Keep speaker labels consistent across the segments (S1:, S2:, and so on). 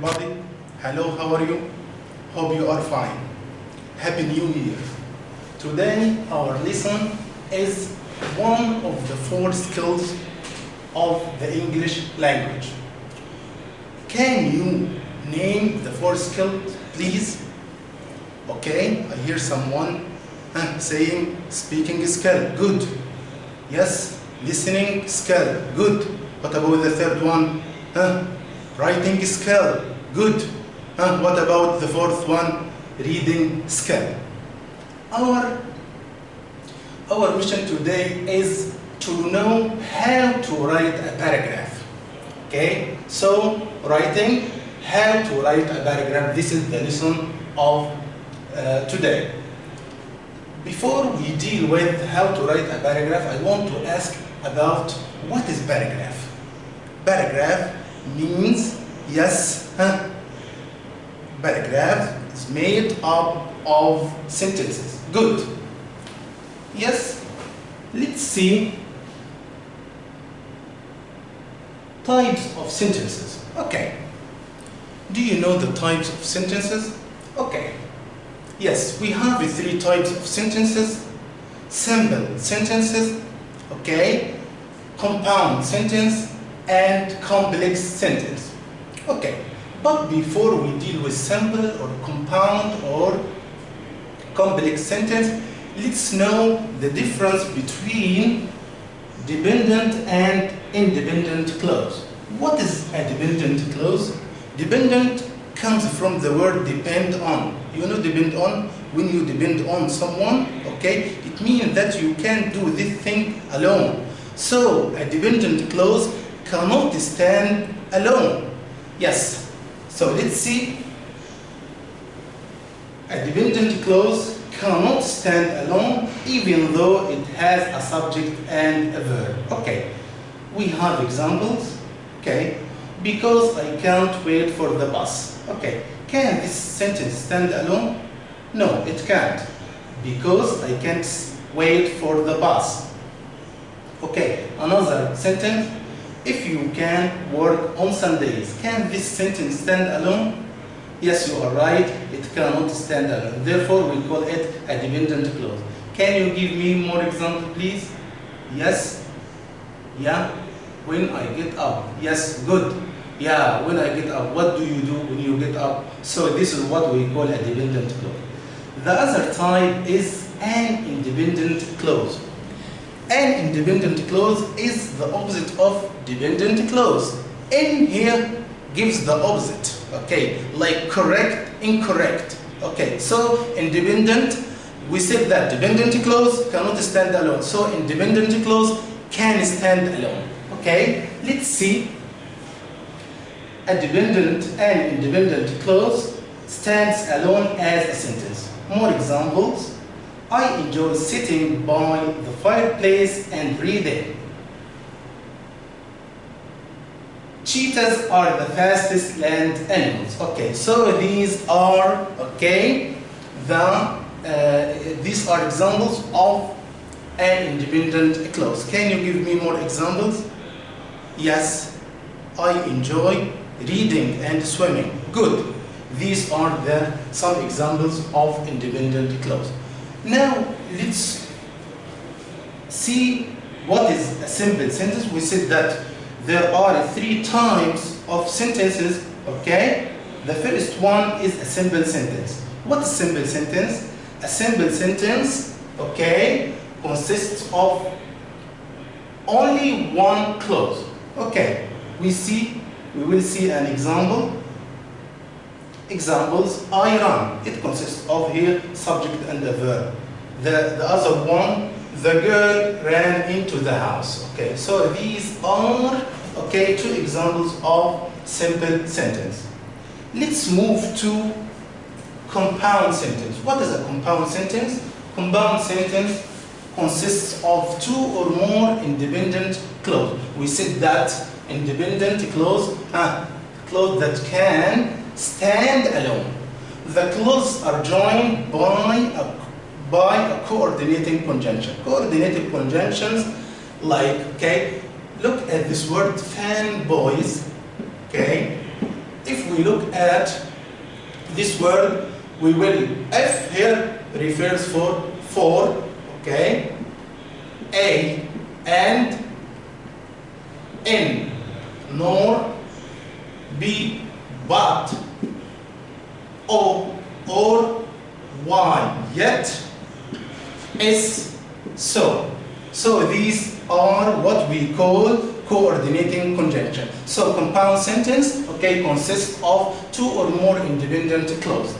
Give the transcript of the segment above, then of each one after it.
S1: everybody. Hello, how are you? Hope you are fine. Happy New Year. Today our lesson is one of the 4 skills of the English language. Can you name the 4 skills, please? Okay, I hear someone saying speaking skill, good. Yes, listening skill, good. What about the 3rd one? Writing skill, good. What about the 4th one? Reading skill. Our mission today is to know how to write a paragraph. Okay, so writing, how to write a paragraph. This is the lesson of today. Before we deal with how to write a paragraph, I want to ask about what is paragraph. Paragraph means, yes, paragraph is made up of sentences. Good. Yes, let's see types of sentences. Okay. Do you know the types of sentences? Okay. Yes, we have 3 types of sentences. Simple sentences, okay, compound sentence, and complex sentence. Okay, but before we deal with simple or compound or complex sentence, let's know the difference between dependent and independent clause. What is a dependent clause? Dependent comes from the word depend on. You know depend on? When you depend on someone, okay, it means that you can't do this thing alone. So a dependent clause cannot stand alone. Yes. So let's see. A dependent clause cannot stand alone even though it has a subject and a verb. Okay. We have examples. Okay. Because I can't wait for the bus. Okay. Can this sentence stand alone? No, it can't. Because I can't wait for the bus. Okay. Another sentence. If you can work on Sundays, can this sentence stand alone? Yes, you are right, it cannot stand alone. Therefore, we call it a dependent clause. Can you give me more example, please? Yes? Yeah? When I get up. Yes, good. Yeah, when I get up. What do you do when you get up? So this is what we call a dependent clause. The other type is an independent clause. An independent clause is the opposite of dependent clause. In here gives the opposite, okay, like correct, incorrect. Okay, so independent, we said that dependent clause cannot stand alone. So independent clause can stand alone. Okay, let's see. A dependent and independent clause stands alone as a sentence. More examples. I enjoy sitting by the fireplace and reading. Cheetahs are the fastest land animals. Okay, so these are these are examples of an independent clause. Can you give me more examples? Yes, I enjoy reading and swimming. Good. These are some examples of independent clause. Now let's see what is a simple sentence. We said that there are 3 types of sentences, okay? The first one is a simple sentence. What is simple sentence? A simple sentence, okay, consists of only one clause. Okay, we will see an example. Examples, I run. It consists of here subject and a verb. The other one, the girl ran into the house. Okay, so these are 2 examples of simple sentence. Let's move to compound sentence. What is a compound sentence? Compound sentence consists of 2 or more independent clauses. We said that independent clause, clause that can stand alone. The clauses are joined by a coordinating conjunction. Coordinating conjunctions like, okay, look at this word fanboys, okay? If we look at this word, we will, F here refers for, okay, A and N, nor, B, but, O, or Y, yet, S, so. So these are what we call coordinating conjunction. So compound sentence, okay, consists of two or more independent clauses.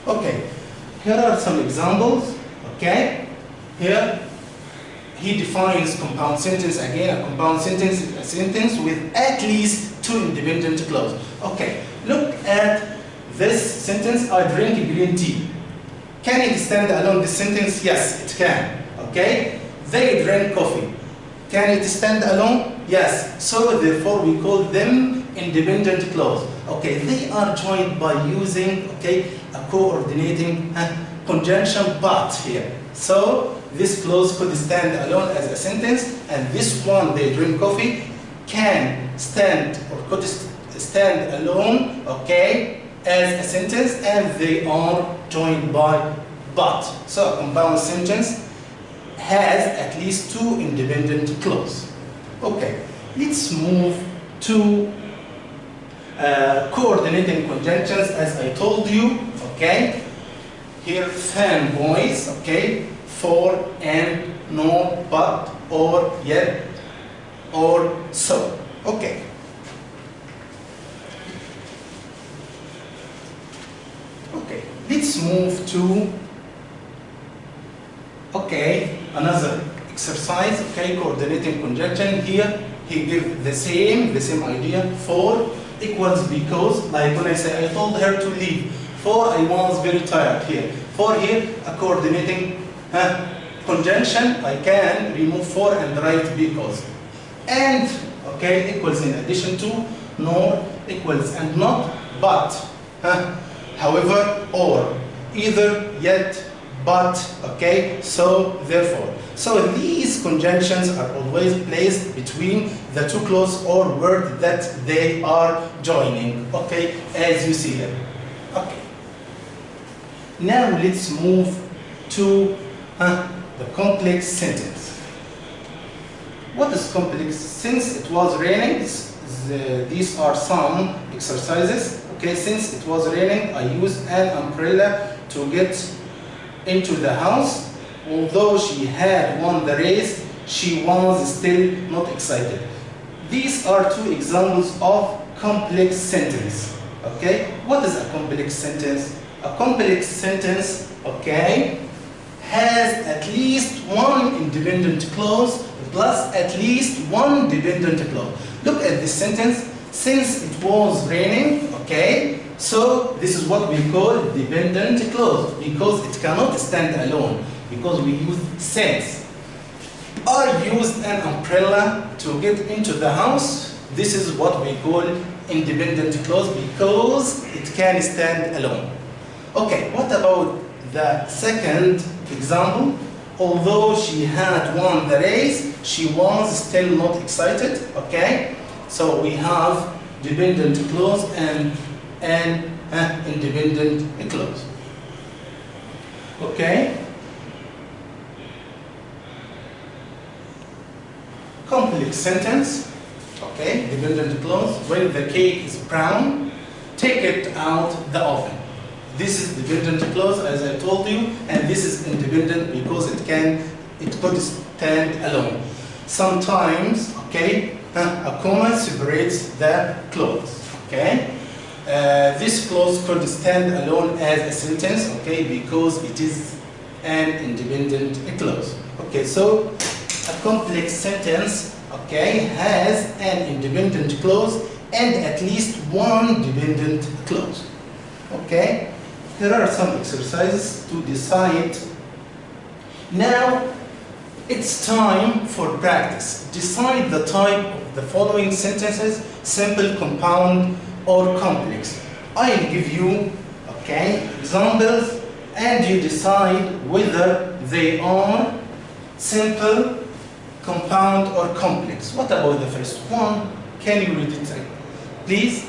S1: Okay, here are some examples, okay. Here, he defines compound sentence again. A compound sentence is a sentence with at least two independent clauses. Okay, look at this sentence, I drink green tea. Can it stand alone, this sentence? Yes, it can, okay. They drink coffee. Can it stand alone? Yes. So therefore we call them independent clause. Okay, they are joined by using, okay, a coordinating conjunction but here. So this clause could stand alone as a sentence, and this one, they drink coffee, can stand or could stand alone, okay, as a sentence, and they are joined by but. So a compound sentence has at least two independent clauses. Okay, let's move to coordinating conjunctions as I told you, okay. Here, fanboys, okay, for, and, no, but, or, yet, or, so. Okay. Okay, let's move to, okay, another exercise, okay, coordinating conjunction. Here, he gives the same idea, for equals because, like when I say, I told her to leave. For, I was very tired here. For here, a coordinating conjunction, I can remove for and write because. And, okay, equals in addition to, nor, equals and not, but, however, or, either, yet, but, okay, so, therefore. So these conjunctions are always placed between the two clauses or words that they are joining, okay, as you see here. Okay. Now let's move to the complex sentence. What is complex? Since it was raining, these are some exercises. Okay, since it was raining, I used an umbrella to get into the house. Although she had won the race, she was still not excited. These are two examples of complex sentence. Okay, what is a complex sentence? A complex sentence, okay, has at least one independent clause plus at least one dependent clause. Look at this sentence. Since it was raining, okay, so this is what we call dependent clause because it cannot stand alone because we use since. I used an umbrella to get into the house. This is what we call independent clause because it can stand alone. Okay, what about the second example? Although she had won the race, she was still not excited. Okay, so we have dependent clause and independent clause. Okay. Complex sentence. Okay, dependent clause. When the cake is brown, take it out the oven. This is dependent clause, as I told you, and this is independent because it could stand alone. Sometimes, okay, a comma separates the clause. Okay, this clause could stand alone as a sentence. Okay, because it is an independent clause. Okay, so a complex sentence, okay, has an independent clause and at least one dependent clause. Okay. There are some exercises to decide. Now, it's time for practice. Decide the type of the following sentences, simple, compound, or complex. I'll give you, okay, examples, and you decide whether they are simple, compound, or complex. What about the first one? Can you read it, please?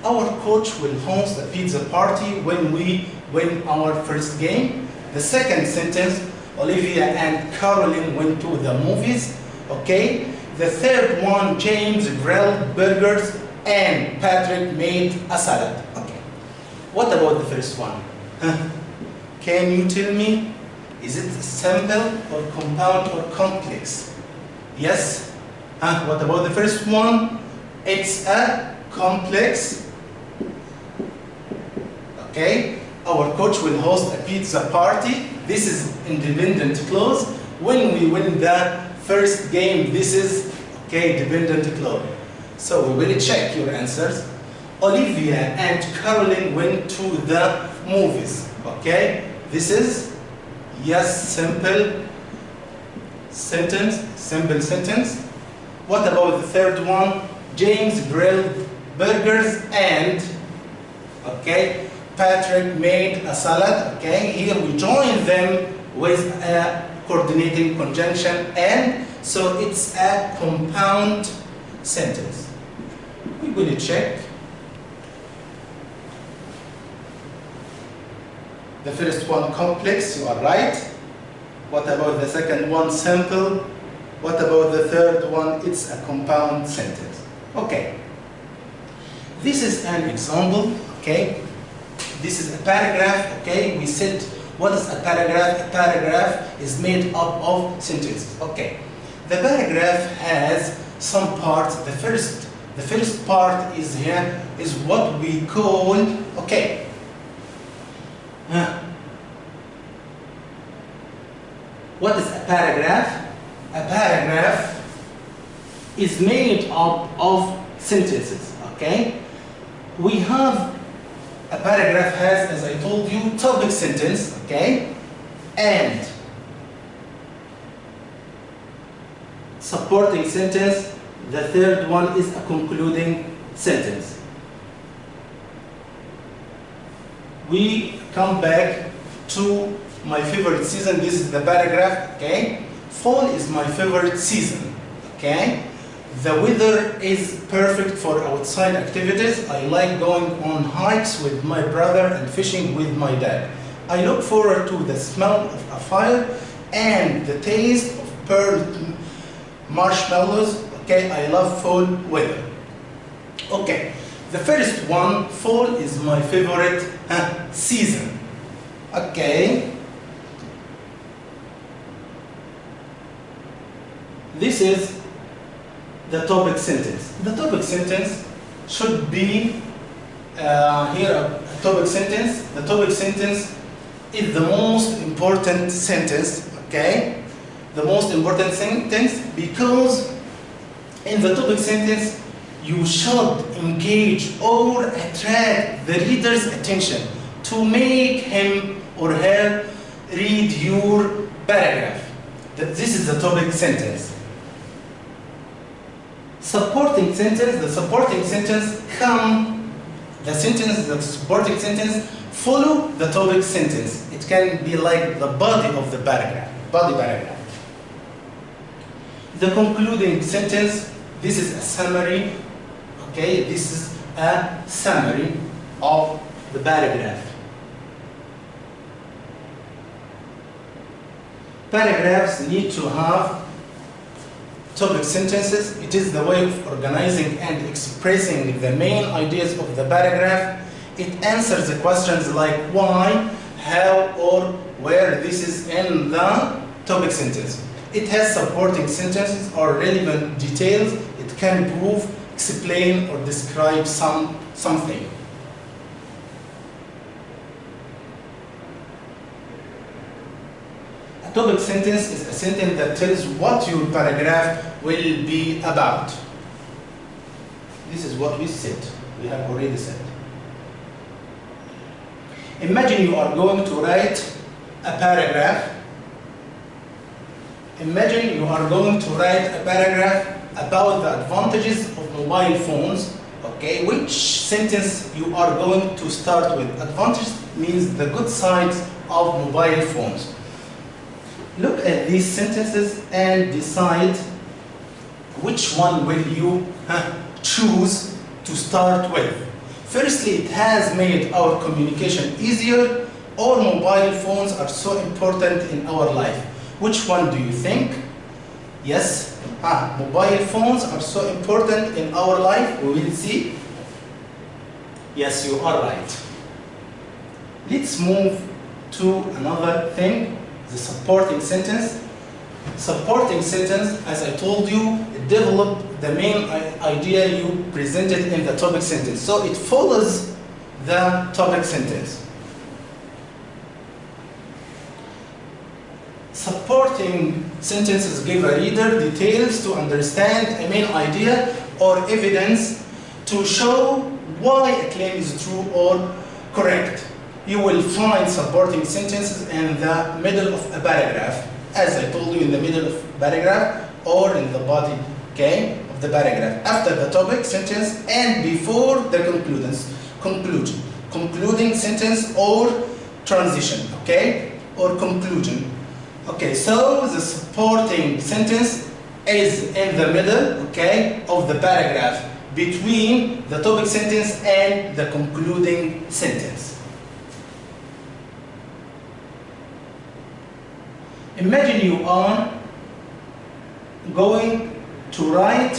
S1: our coach will host a pizza party when we win our first game. The second sentence, Olivia and Caroline went to the movies. Okay. The third one, James grilled burgers and Patrick made a salad. Okay. What about the first one? Can you tell me, is it simple or compound or complex? Yes? What about the first one? It's a complex. Okay. Our coach will host a pizza party. This is independent clause. When we win the first game, this is, okay, dependent clause. So we will check your answers. Olivia and Caroline went to the movies. Okay, this is, yes, simple sentence, simple sentence. What about the third one? James grilled burgers and, okay, Patrick made a salad. Okay, here we join them with a coordinating conjunction and, so it's a compound sentence. We will check. The first one, complex, you are right. What about the second one, simple? What about the third one? It's a compound sentence. Okay. This is an example, okay? This is a paragraph, okay? We said, what is a paragraph? A paragraph is made up of sentences, okay? The paragraph has some parts. The first part is here, is what we call, okay, what is a paragraph? A paragraph is made up of sentences, okay? We have, a paragraph has, as I told you, topic sentence, okay? And supporting sentence. The third one is a concluding sentence. We come back to my favorite season. This is the paragraph, okay? Fall is my favorite season, okay? The weather is perfect for outside activities. I like going on hikes with my brother and fishing with my dad. I look forward to the smell of a fire and the taste of pearled marshmallows. Okay, I love fall weather. Okay, the first one, fall is my favorite season. Okay. This is the topic sentence. The topic sentence should be here a topic sentence. The topic sentence is the most important sentence, okay? The most important sentence because in the topic sentence you should engage or attract the reader's attention to make him or her read your paragraph. This is the topic sentence. Supporting sentence, the supporting sentence the supporting sentence follow the topic sentence. It can be like the body of the paragraph, body paragraph. The concluding sentence, this is a summary, okay? This is a summary of the paragraph. Paragraphs need to have topic sentences. It is the way of organizing and expressing the main ideas of the paragraph. It answers the questions like why, how, or where. This is in the topic sentence. It has supporting sentences or relevant details. It can prove, explain, or describe something. A topic sentence is a sentence that tells what your paragraph will be about. This is what we said. We have already said. Imagine you are going to write a paragraph. Imagine you are going to write a paragraph about the advantages of mobile phones. Okay, which sentence you are going to start with? Advantage means the good sides of mobile phones. Look at these sentences and decide which one will you choose to start with. Firstly, it has made our communication easier, or mobile phones are so important in our life. Which one do you think? Yes, mobile phones are so important in our life. We will see. Yes, you are right. Let's move to another thing, the supporting sentence. Supporting sentence, as I told you, it developed the main idea you presented in the topic sentence. So it follows the topic sentence. Supporting sentences give a reader details to understand a main idea or evidence to show why a claim is true or correct. You will find supporting sentences in the middle of a paragraph, as I told you, in the middle of a paragraph or in the body, okay, of the paragraph, after the topic sentence and before the conclusion, concluding sentence or transition, okay, or conclusion. Okay, so the supporting sentence is in the middle, okay, of the paragraph between the topic sentence and the concluding sentence. Imagine you are going to write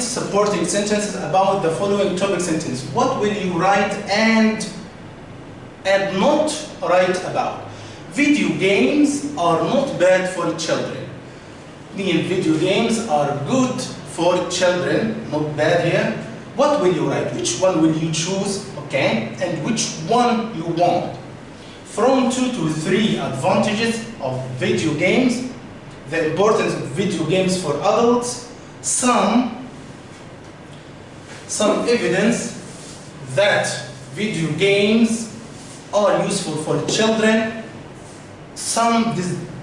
S1: supporting sentences about the following topic sentence. What will you write and not write about? Video games are not bad for children. Meaning video games are good for children, not bad here. What will you write? Which one will you choose, okay? And which one you want? From 2 to 3 advantages of video games, the importance of video games for adults, some evidence that video games are useful for children, some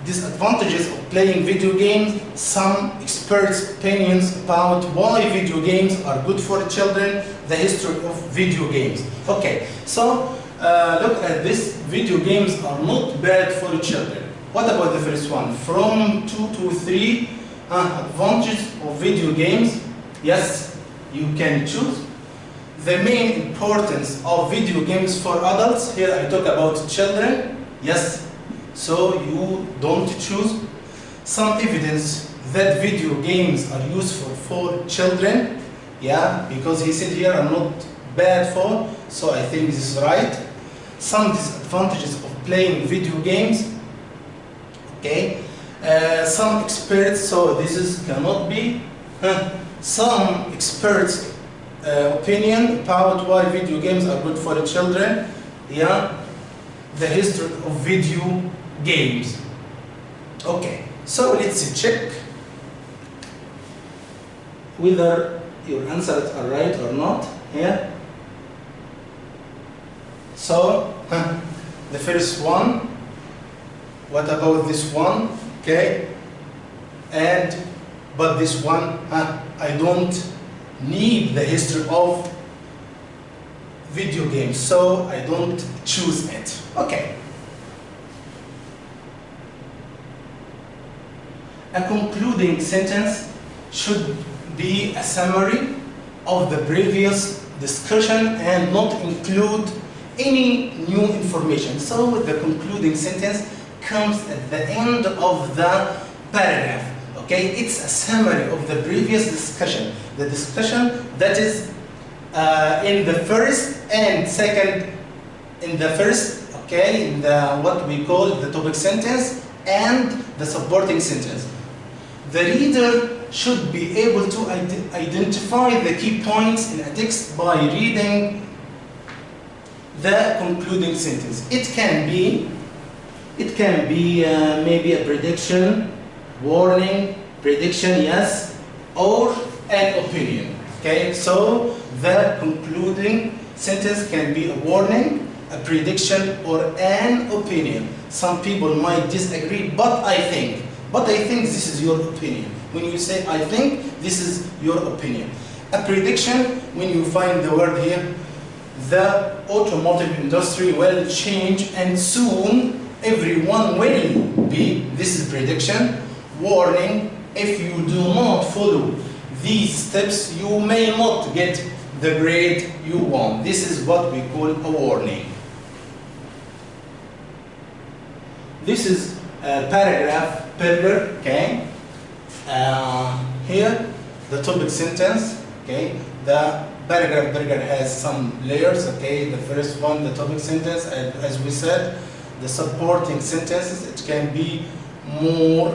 S1: disadvantages of playing video games, some experts' opinions about why video games are good for children, the history of video games. Okay, so look at this. Video games are not bad for children. What about the first one? From 2 to 3 advantages of video games. Yes, you can choose. The main importance of video games for adults. Here I talk about children. Yes, so you don't choose. Some evidence that video games are useful for children. Yeah, because he said here are not bad for, so I think this is right. Some disadvantages of playing video games. Okay, some experts, so this cannot be. Some experts' opinion about why video games are good for the children. Yeah, the history of video games. Okay, so let's check whether your answers are right or not. Yeah. So, the first one, what about this one? Okay, but this one, I don't need the history of video games, so I don't choose it. Okay. A concluding sentence should be a summary of the previous discussion and not include any new information. So the concluding sentence comes at the end of the paragraph. Okay, it's a summary of the previous discussion. The discussion that is in the first and second, in the first, okay, in the what we call the topic sentence and the supporting sentence. The reader should be able to identify the key points in a text by reading the concluding sentence. It can be maybe a prediction, warning, prediction, yes, or an opinion. Okay, so the concluding sentence can be a warning, a prediction, or an opinion. Some people might disagree, but I think this is your opinion. When you say I think, this is your opinion. A prediction, when you find the word here, the automotive industry will change and soon everyone will be, this is prediction. Warning, if you do not follow these steps, you may not get the grade you want. This is what we call a warning. This is a paragraph builder, okay? Here, the topic sentence, okay? The paragraph builder has some layers, okay? The first one, the topic sentence, and as we said, the supporting sentences, it can be more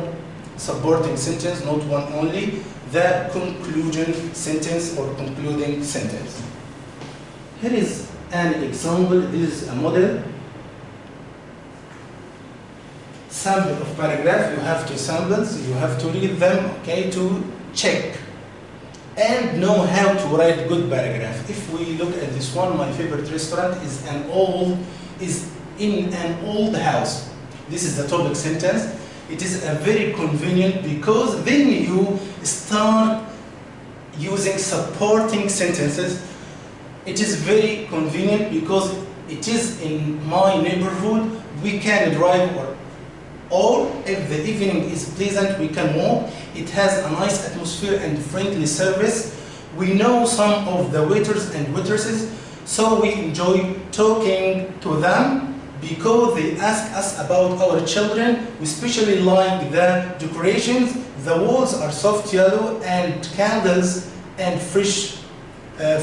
S1: supporting sentence, not one only. The conclusion sentence or concluding sentence. Here is an example. This is a model. Sample of paragraph. You have two samples. You have to read them, okay, to check and know how to write good paragraph. If we look at this one, my favorite restaurant is in an old house. This is the topic sentence. It is a very convenient because then you start using supporting sentences. It is very convenient because it is in my neighborhood. We can drive or if the evening is pleasant, we can walk. It has a nice atmosphere and friendly service. We know some of the waiters and waitresses, so we enjoy talking to them because they ask us about our children. We especially like the decorations. The walls are soft yellow and candles and fresh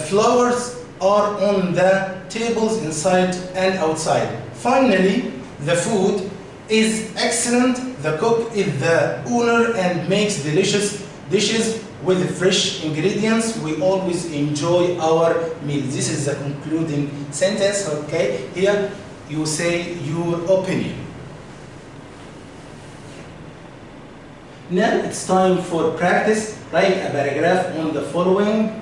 S1: flowers are on the tables inside and outside. Finally, the food is excellent. The cook is the owner and makes delicious dishes with fresh ingredients. We always enjoy our meals. This is the concluding sentence, okay? Here you say your opinion. Now it's time for practice. Write a paragraph on the following.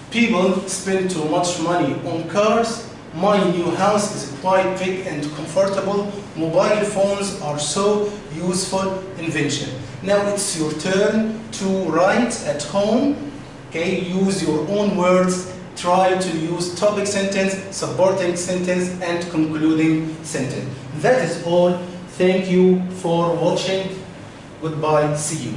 S1: People spend too much money on cars. My new house is quite big and comfortable. Mobile phones are so useful invention. Now it's your turn to write at home. Okay, use your own words. Try to use topic sentence, supporting sentence, and concluding sentence. That is all. Thank you for watching. Goodbye. See you.